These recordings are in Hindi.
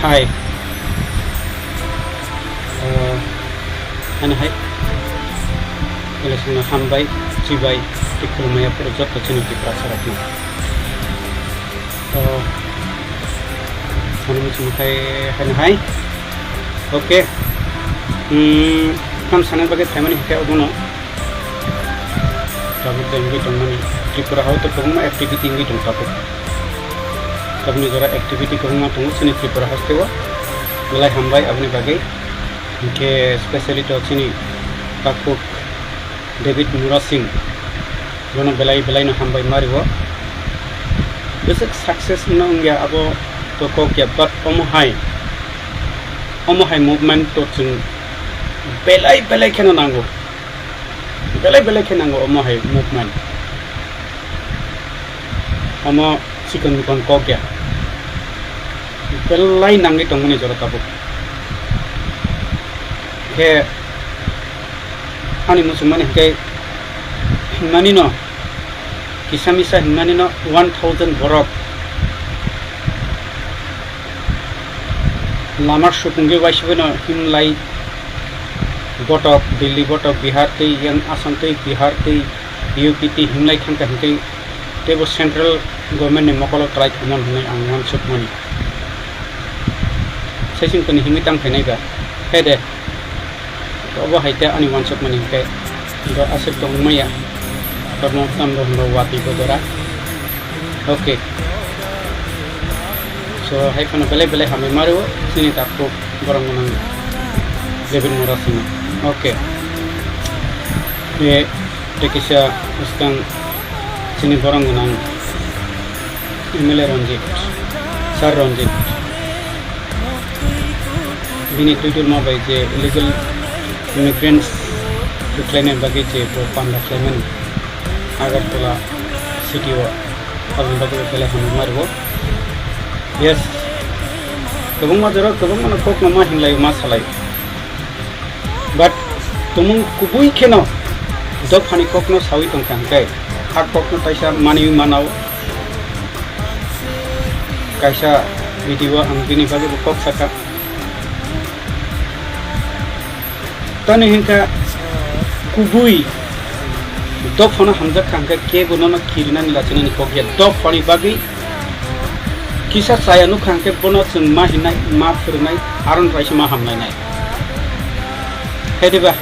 hai ani hai election hambai cibai tikulmaya project chini tiprasa rakhi Kami cumkai hai oke kam sana bagai teman kayak ugono tapi tinggi teman Tripura hau to kong activity tinggi dong tapi kami jora activity kong tunggu sini Tripura house tewa mulai hambai abni bagai ke speciality sini Pakuk David Mura Singh dono belai no hambai mariwa basic success nongya abo to kok ya but omohai movement to chung belai kena nango omohai movement omo chicken kon kok ya belai nangi tongni jora tabu ke ani musumani ke himani no kisamisa himani no 1000 borok lamar supungi waisbeno himlai botok Delhi botok Bihar te yang Assam te Bihar te UP te himlai khangka hingkai tebo central government ne mokolo try khamon hunai angwan sukmani sesing koni himitang khenai ga hede obo haite ani wan sukmani hingkai do asep tong maya torno tamro hno wati bodora okay so hai kono bele hame maru sini takko borong nang David Mura Singh okay ye tekisya ustang sini borong nang email Ranjit sir Ranjit bini tutur ma bai je illegal immigrants to claim bagi je pro pan la claim Agartala city wa abin bagi bele hame maru yes kabung majaro kabung mana kok nama hinglai masalai but tumung kubui keno dok hani kok no sawi tongkang kai hak kok no taisa mani manau kaisa video ang bini bagi kok saka tani hinka kubui dok hona hamjak kangka ke gunona kirina nilachina ni kok ya dok hani bagi kisah saya nu khangke bono chung ma hinai ma phurnai aron paisa ma hamnai nai hediba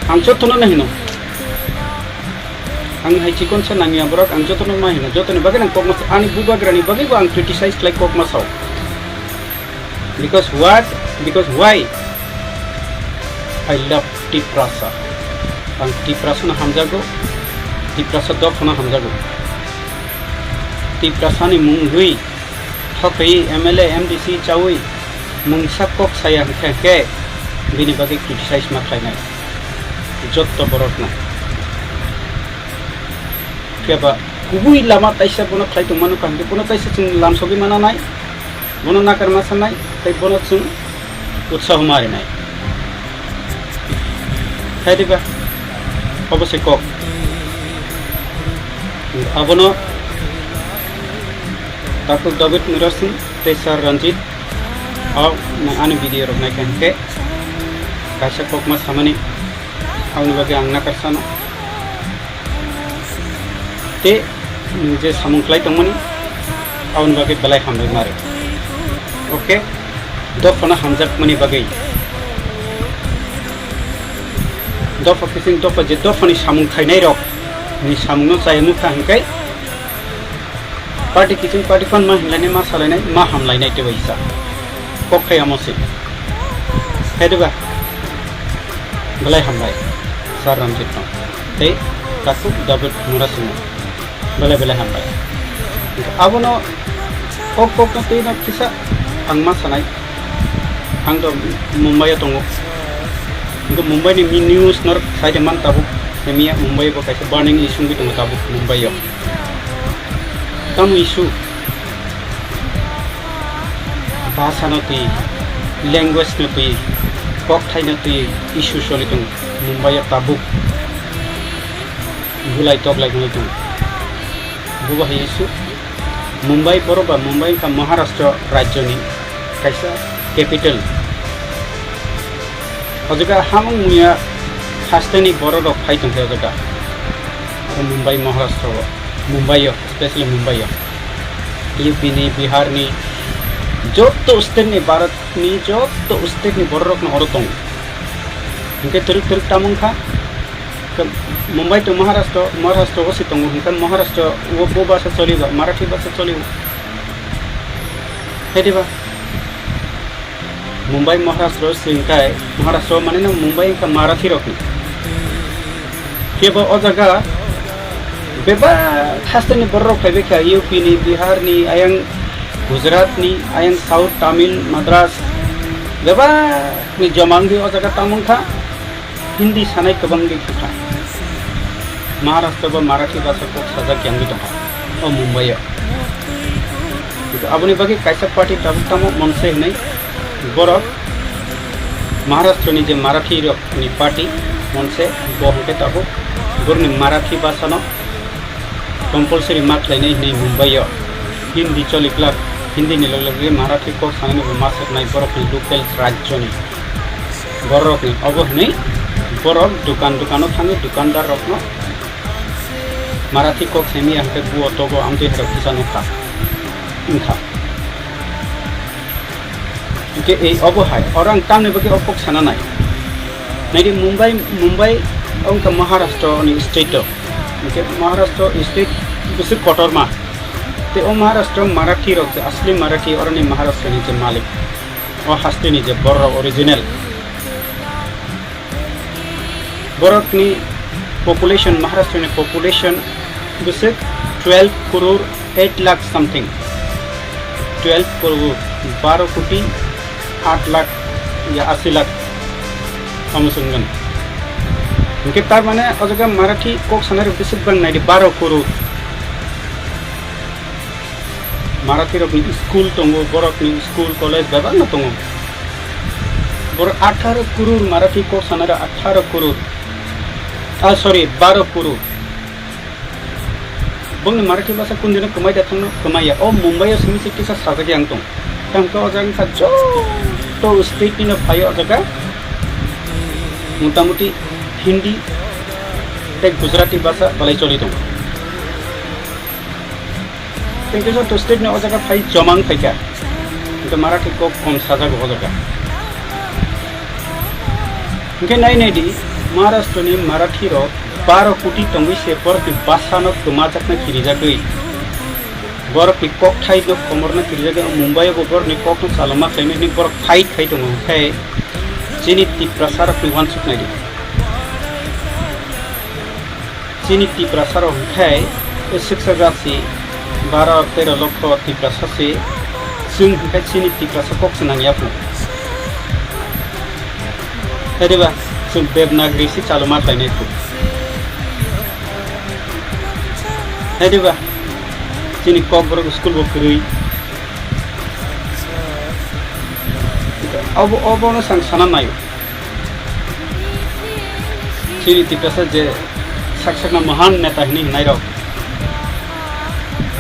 ang jotono na hino ang hai chikon sa nangya borok ang jotono ma hino jotono bagai nang kokmas ani buba grani bagai ko ang criticize like kokmas how because why I love Tiprasa ang Tiprasa na hamjago Tiprasa dok na hamjago Tiprasa ni munghui Hokai MLA MDC Chawi mungsa kok saya ke bini bagi criticize maklai nai jotto borok na keba kubui lama taisa bono khlai to manu kan bono taisa chung lam sobi mana nai bono na karma sanai tai bono chung utsah mari nai hadiba obose kok abono Takut David Mura Singh Sir Ranjit au na ani video rok nai kan ke kaisa kok mas hamani auni bagi angna karsana te nije samung klai tongmani auni bagi balai hambai mare okay do fana hamjak mani bagi do focusing do je do fani samung khainai rok ni samung no chai nu khang kai party kitchen party fan ma hinlane ma salai ma hamlai nai te baisa kok khai amosi heduba balai hamlai sar Ranjit no te Takut David Mura Singh balai hamlai abono kok no te na kisa ang ma sanai ang do Mumbai tongo ngo Mumbai ni news nor sai man tabu semia Mumbai bo kaisa burning issue bi tongo tabu Mumbai yo kamu isu bahasa noti language noti kok thai noti isu solitung Mumbai tabuk bulai tok like noti buba isu Mumbai boroba Mumbai ka Maharashtra राज्य ni kaisa capital ojaga hamung muya hasteni borok rok phai tongte ojaga Mumbai Maharashtra Mumbai especially Mumbai UP ni Bihar ni joto state ni Bharat ni joto state ni borok rok na orotong hingke turuk tamung kha Mumbai to Maharashtra ko sitong hingkan Maharashtra wo basa choliba Marathi basa choliba hediba Mumbai Maharashtra singkai Maharashtra mane na Mumbai ka Marathi rokni kebo ojaga beba hastani borok phaibe kha UP ni Bihar ni ayang Gujarat ni ayang South Tamil Madras beba ni jamangi ojaga tamung kha Hindi sanai kabang di kita Maharashtra ba Marathi bahasa ko saja kyang gitu oh Mumbai itu abuni bagi kaisa party tamu monse nai borok Maharashtra ni je Marathi ni party monse bohke tabu borni Marathi bahasa no compulsory mat lainai nei Mumbai Hindi cholikla Hindi ni lagi Marathi ko sanani masuk nai borok ni local rajyo ni borok ni oboh nei borok dukan-dukano thangi dukandar rokno Marathi kok semi angke buo togo amde hero kisano kha inkha ke ei obohai orang tamne bagi opok sana nai nai Mumbai ongka Maharashtra ni state ke Maharashtra state bisi kotorma te o Maharashtra Marathi rok asli Marathi orang ni Maharashtra ni je malik o haste ni je borro original borok ni population Maharashtra ni population basic 12 crore 8 lakh something 12 crore 12 कोटी 8 लाख या 80 लाख समसंगन उनके तार माने अजगा मराठी कोक सनारे बिसिक बन नाइडी 12 करोड़ मराठी रकनी स्कूल तंगो बरकनी स्कूल कॉलेज बेबा न तंगो और 18 करोड़ मराठी कोक सनारे 18 करोड़ sorry 12 करोड़ बंग मराठी भाषा कुन दिन कमाई दाथांनो कमाया ओ मुंबई सिमी सिटी सा साजागे आंग दं तंका अजां सा जो तो स्टेट नि फायो अजागा मोटामुटी हिंदी ते गुजराती भाषा बलाई चली दं किंतु जो तो स्टेट नि अजागा फाइ जमांग फाइका तो मराठी को कम साजागो अजागा इनके नाइ दी महाराष्ट्र नि मराठी रो 12 कोटी तंगui से पर की भाषा न कमाजक न खिरिजागै बर की कक थाइ न कमर न खिरिजागै मुंबई बर नि कक न सालमा थाइनि नि बर फाइट खाइ दङ खाय जिनि ति प्रसार फैवान सुक नाइदि जिनि ति प्रसार खाय शिक्षा जासि 12-13 लक्ष ति प्रसार से जों खाय जिनि ति प्रसार कक सनानिया फु हेरेबा जों देवनागरी से चालमा थाइनाय फु हेदिबा जिनि ककबर स्कूल बो करै अब न साना नायो जिनि तिप्रसा जे साक्षरना महान नेता हिनि नाय र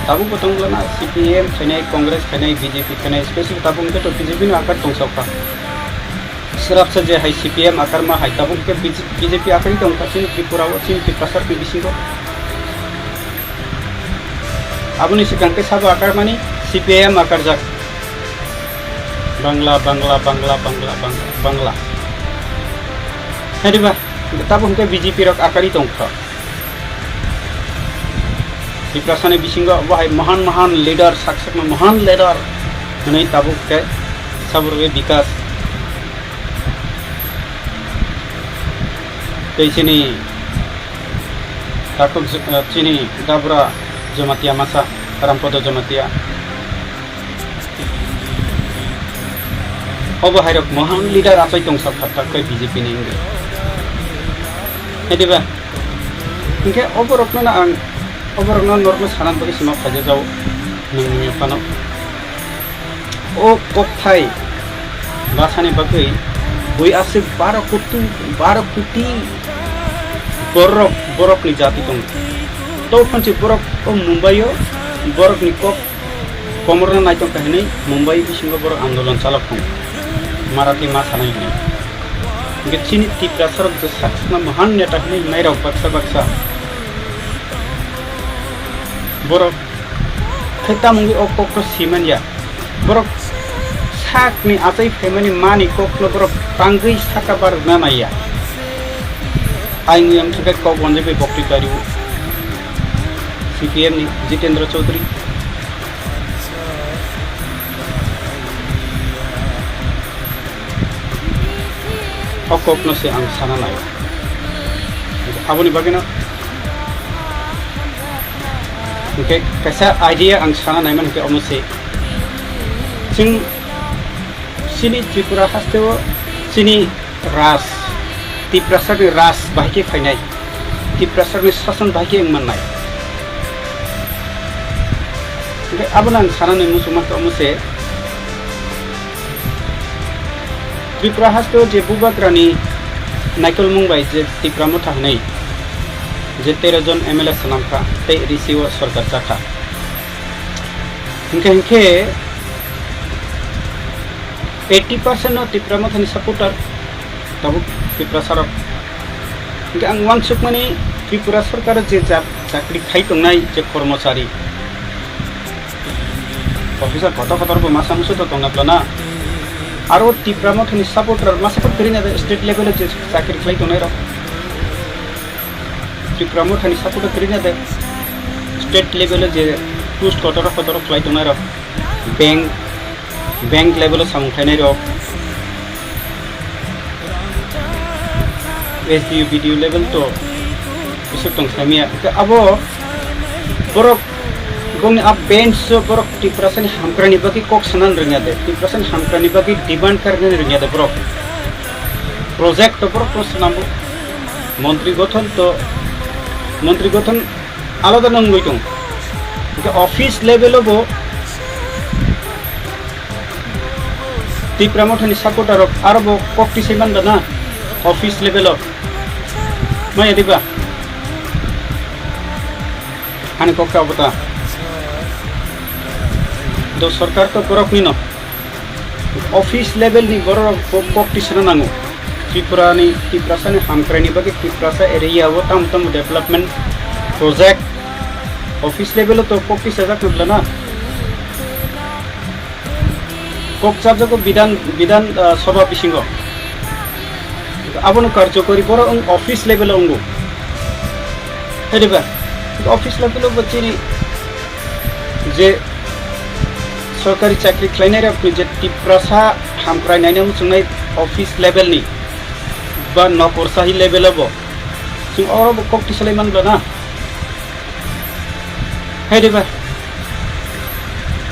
ताबु बतंगलाना सीपीएम खैनाय कांग्रेस खैनाय बीजेपी खैनाय स्पेशली ताबु के तो बीजेपी न आकार दंसावखा सिराप से जे हाय सीपीएम आकार मा हाय ताबु के बीजेपी आकार दंखा चिन त्रिपुरा व चिन तिप्रसा के बिसिंगो abuni sikangke sabo akar mani CPM akar jak Bangla hediba tabung ke BJP rok akari tongkha diprasane bisingo bahai mahan leader saksakna mahan leader nai tabuk ke saburwe bikas teisini takuk chini dabra Jamatia masa Rampodo Jamatia Obo hairok mahan leader asai tong sak khatta koi BJP ni inge hediba inge oborokna na ang oborokna normal sanan bagi sima khaja jau nungni pano o kokthai basane bagai boi ase 12 कोटी borok ni jati tong तो पंची बरक ओ मुंबई बरक नि कक कमरना नायटं कहने मुंबई बिसिंग बर आंदोलन चालक मराठी मा सानाय हनै चिनी त्रिपुरा सरक जो साक्सना महान नेता हनै नायराव बाक्सा बाक्सा बर खैता मुंगी अक सिमानिया बर साकनि आजै फेमानि मानि कक्ल बर पांगै साका बार नानाया आइनि अंथगे कौ गन्जे बे बक्ति कारिउ सीपीएम नि जितेंद्र चौधरी अकपनो से आं साना नायो आबोनि बागैना ओके कैसा आइडिया आं साना नायमोन के अमसे जों सिनी त्रिपुरा हास्तेव सिनी राज त्रिपुरा सरनि राज बाहायके फायनाय त्रिपुरा सरनि शासन बाहायके मोननाय ओके आबोना आं साना नाय मुसुमा के अमसे त्रिपुरा हास्तेव जे बुबाग्रानि नायकल मुंबाई जे त्रिपुरा मथा हनै जे 13 जन एमएलए सनामखा ते रिसीव सरकार जाखा इनके 80% no त्रिपुरा मथानि सपोर्टर तब त्रिपुरा सरक इनके आं वांसुक माने त्रिपुरा सरकार जे चाकरी खाइ दंनाय जे कर्मचारी अफिसार कत मासा मुसो तो दंगाब्लाना आरो त्रिपुरा मथानि सपोर्टर मासाफोर करिना स्टेट लेवल जे चाकरी खाइ दंनाय र त्रिपुरा मथानि सपोर्टर करिना दे स्टेट लेवल जे पोस्ट कतर खाइ दंनाय र बैंक लेवल सामखायनाय र एसडीयू बीडीयू लेवल तो बिसोर दं सामिया आबो बरक गंनि आप बेंच बरक त्रिपुरा सानि हामक्रानि बागै कक सानान रोङा दे त्रिपुरा सानि हामक्रानि बागै डिमांड करनो रोङा दे बरक प्रोजेक्ट तो बरक प्रश्नामो मंत्री गठन आलादा नंगै दं ऑफिस लेवल बो त्रिपुरा मथानि सपोर्टर आरो बो कक्ति सैमान दना ऑफिस लेवल माय दिबा आनि कक्का बता दो सरकार तो बरक नि न ऑफिस लेवल नि बरक कक्ति सना नांगो त्रिपुरा सानि हामक्रानि बागै त्रिपुरा सा एरिया वो तम डेवलपमेंट प्रोजेक्ट ऑफिस लेवल तो कक्ति सजाक नब्लाना कक्साजको विधान सभा बिसिंग आबोनो कार्यकरी बर ऑफिस लेवल अंगो हेदिबा ऑफिस लेवल बच्चेनि जे सरकारी चाकरी खालायनाय रे जे त्रिपुरा सा हामक्रायनायनि मुसुंनाय ऑफिस लेवल नि बा नखरसाहि लेवल बो जों अरब कक्ति सलायमान ब्लाना हेदिबा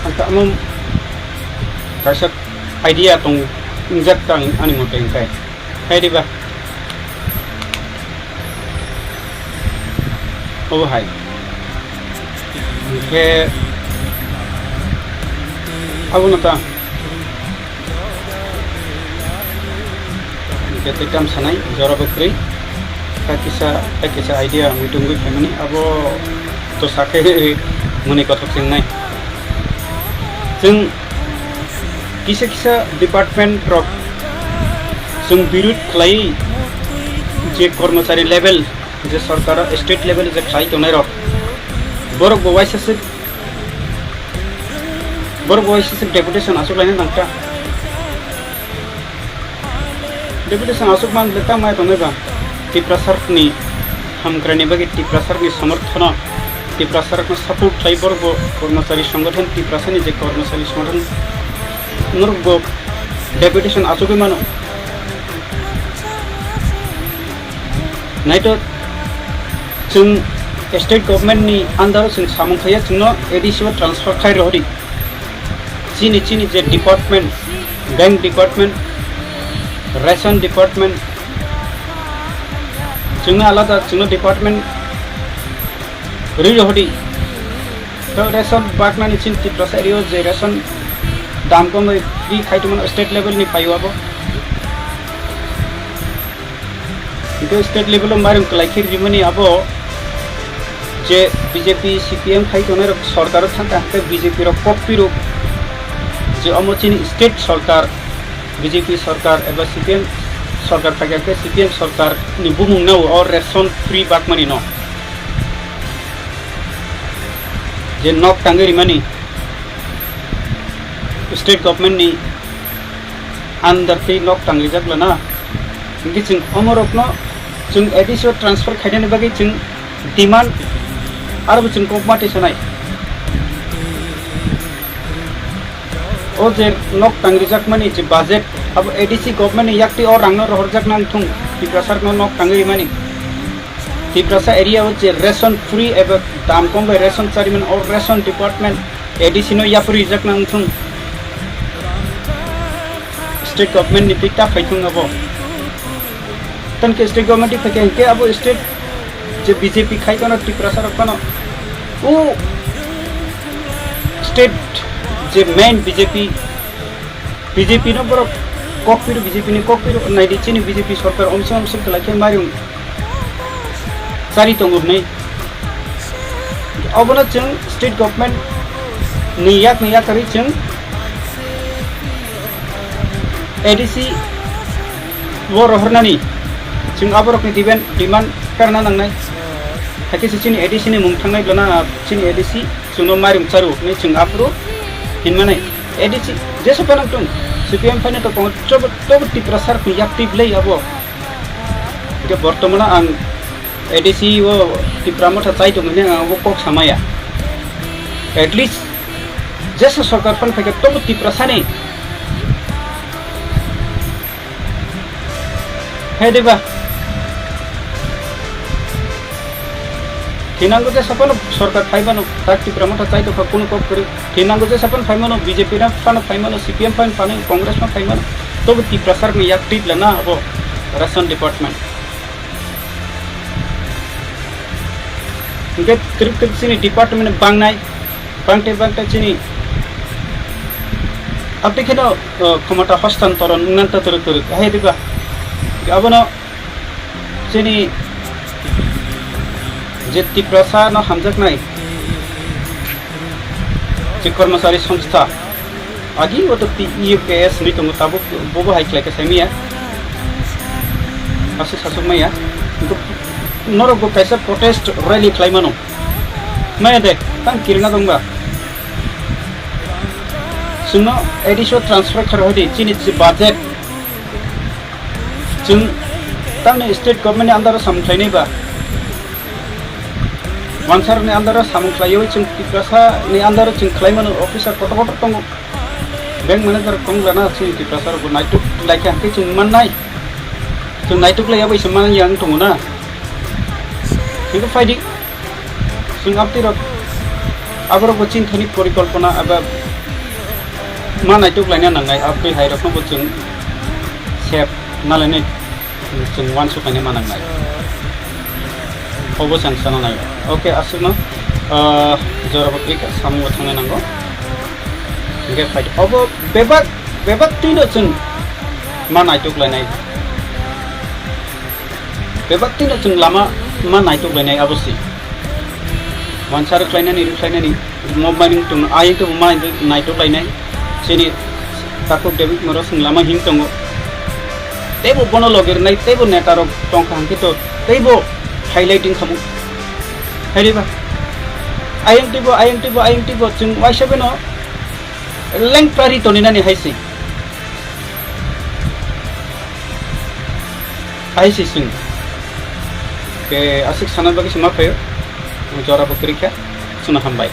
अंत आम कासा आइडिया दं इंजाक्ट आंनि मथे ओंखाय हेदिबा हाय ओंखे आबोनता केतेकाम सानाय जराबक्रै काकिसा आइडिया मिटुंगै फैमानि आबो तो साके मने कथक सिंनाय जों किसा डिपार्टमेंट रक जों विरोध खालाय जे कर्मचारी लेवल जे सरकार स्टेट लेवल जे खालाय दंनाय रक बरक बवाइससे डेपुटेशन आसुलायना नांका डेपुटेशन आसुकमान लेता माय दंनायबा त्रिपुरा सरकनि हामक्रानि बागै त्रिपुरा सरकनि समर्थन त्रिपुरा सरकनि सपोर्ट खालाय बरक कर्मचारी संगठन त्रिपुरा सरनि जे कर्मचारी संगठन नरगो डेपुटेशन आसुगै मानो नाइट जों स्टेट गवर्नमेंट नि अंडर जों सामंखाया जोंनो एडिशनल ट्रांसफर खाय रहरि चिनी जे department bank department ration department जोंनो आलादा जोंनो डिपार्टमेंट रहरि तो रेशन बागनानि चिन त्रिपुरा एरिया जे रेशन दाम कम फ्री खाइतमन स्टेट लेवल नि फाइवाबो तो स्टेट लेवल मारिम कलाइखिर जिमनि आबो जे बीजेपी सीपीएम खाई तो सरकार थांते बीजेपी कॉपी जे अमोचिनी स्टेट सरकार बीजेपी सरकार एबा सीपीएम सरकार थाके सीपीएम सरकार नि बुमुं नाव और रेशन फ्री बाकमानी न जे नक टांगेरी मानी स्टेट गवर्नमेंट नि अंदर के नक टांगेरी जागलाना इंगे जों अमरकनो जों एडिसो ट्रांसफर खायनायनि बागै जों डिमांड आरो जों कमाटे सनाय ओ जे नक टांगेरी जागमानी जे बजेट अब एडीसी गवर्नमेंट नि याक्ति और रांनो रहरजाक नांथुं तिप्रासार नो नक टांगेरी मानी तिप्रासा एरिया जे रेशन फ्री एबा दाम कम बे रेशन चारिमन और रेशन डिपार्टमेंट एडीसी नो याफुरी जाक नांथुं स्टेट गवर्नमेंट नि पिकता फैथुं अब तन के स्टेट गवर्नमेंट फैके के अब स्टेट जे बीजेपी खाई कनो तिप्रासार कनो ओ स्टेट जे मेन बीजेपी नो बरो कॉपी बीजेपी नि कॉपी नाइडिचिनि बीजेपी सरकार ओमसम से लाखे मारिउ सारी तंगुर नै अबनो जों स्टेट गवर्नमेंट निया करि जों एडीसी वो रहरनानि जों आबरकनि डिमांड करना नांनाय हाके सिनि एडीसी नि मुं थांनाय गना सिनि एडीसी जोंनो मारिउ चारु नै जों आफरो हिनमाने एडीसी जे सपन तुम सीपीएम फाइने तो तो तिप्रासार को एक्टिव लै अब के बर्तमान आं एडीसी वो तिप्रामथा चाइ तो मने वो कोक समाया एटलिस्ट जैसे सरकार फन फैके तो तिप्रासाने हे देबा थिनांगो जे सपन सरकार फाइबानो ताक तिप्रामथा चाइ तो कोनो कोक करी थिनांगो जे सपन फाइमानो बीजेपी रा फान फाइमानो सीपीएम फान फाने कांग्रेस मा फाइमानो तो तिप्रासार में एक्टिव लेना अब रेशन डिपार्टमेंट इनके तिरुपति सिनी डिपार्टमेंट बांगते सिनी अब देखिनो क्षमता हस्तांतरण नंता तर हे दिबा अब न सिनी जे तिप्रासा न हमजक नाय जे कर्मचारी संस्था आगी वो तो यूपीएस नि तंगु ताबो बोबो हाइक्ला के सेमिया आसे सासुमैया नरगो कैसे प्रोटेस्ट रैली खालामनो मैं दे तां किरना दंबा सुनो एडिशो ट्रांसफर खरहदि चिनि बजेट जों तांने स्टेट गवर्नमेंट अंदर सामख्लायनाय बा मानसार ने अंदर सामख्लायो जों तिप्रासा ने अंदर जों खालामनो ऑफिसर कट दंगो बैंक मैनेजर कंग्लाना जों तिप्रासार को नाइटुक लायके हाके जों माननाय जों नाइटुक लाया बैसो मान yang दंना फाइदि जों आपतिर आबरबो चिन्तानि परिकल्पना एबा मा नाइटुक लायना नांनाय आपै हाइरखौ जों सेफ नालायनाय जों वान सुखायनो मानांनाय अबो सांसना नाय ओके आसुनो जरबो एक सामु थांनो नांगौ इनके फाइदि अबो बेबाक तिनो जों मा नाइटुक लायनाय बेबाक तिनो जों लामा मा नाइटुक लायनाय अबसि मानसार खालायनानै मबाइलिं दं आइ तो मा नाइटुक लायनाय जेनि ताको डेबिट मरो जों लामा हिं दङ तेबो बनो लगिरनाय तेबो नेटार टंका हांके तो तेबो हाइलाइटिंग खामु हेरिबा आईएमटीबो जों वाइसबेनो लेंग प्रारि तनिनानि हाइसि जों के आसिक साना बागै समा फैयो जरा बकरिखा सुना हामबाय।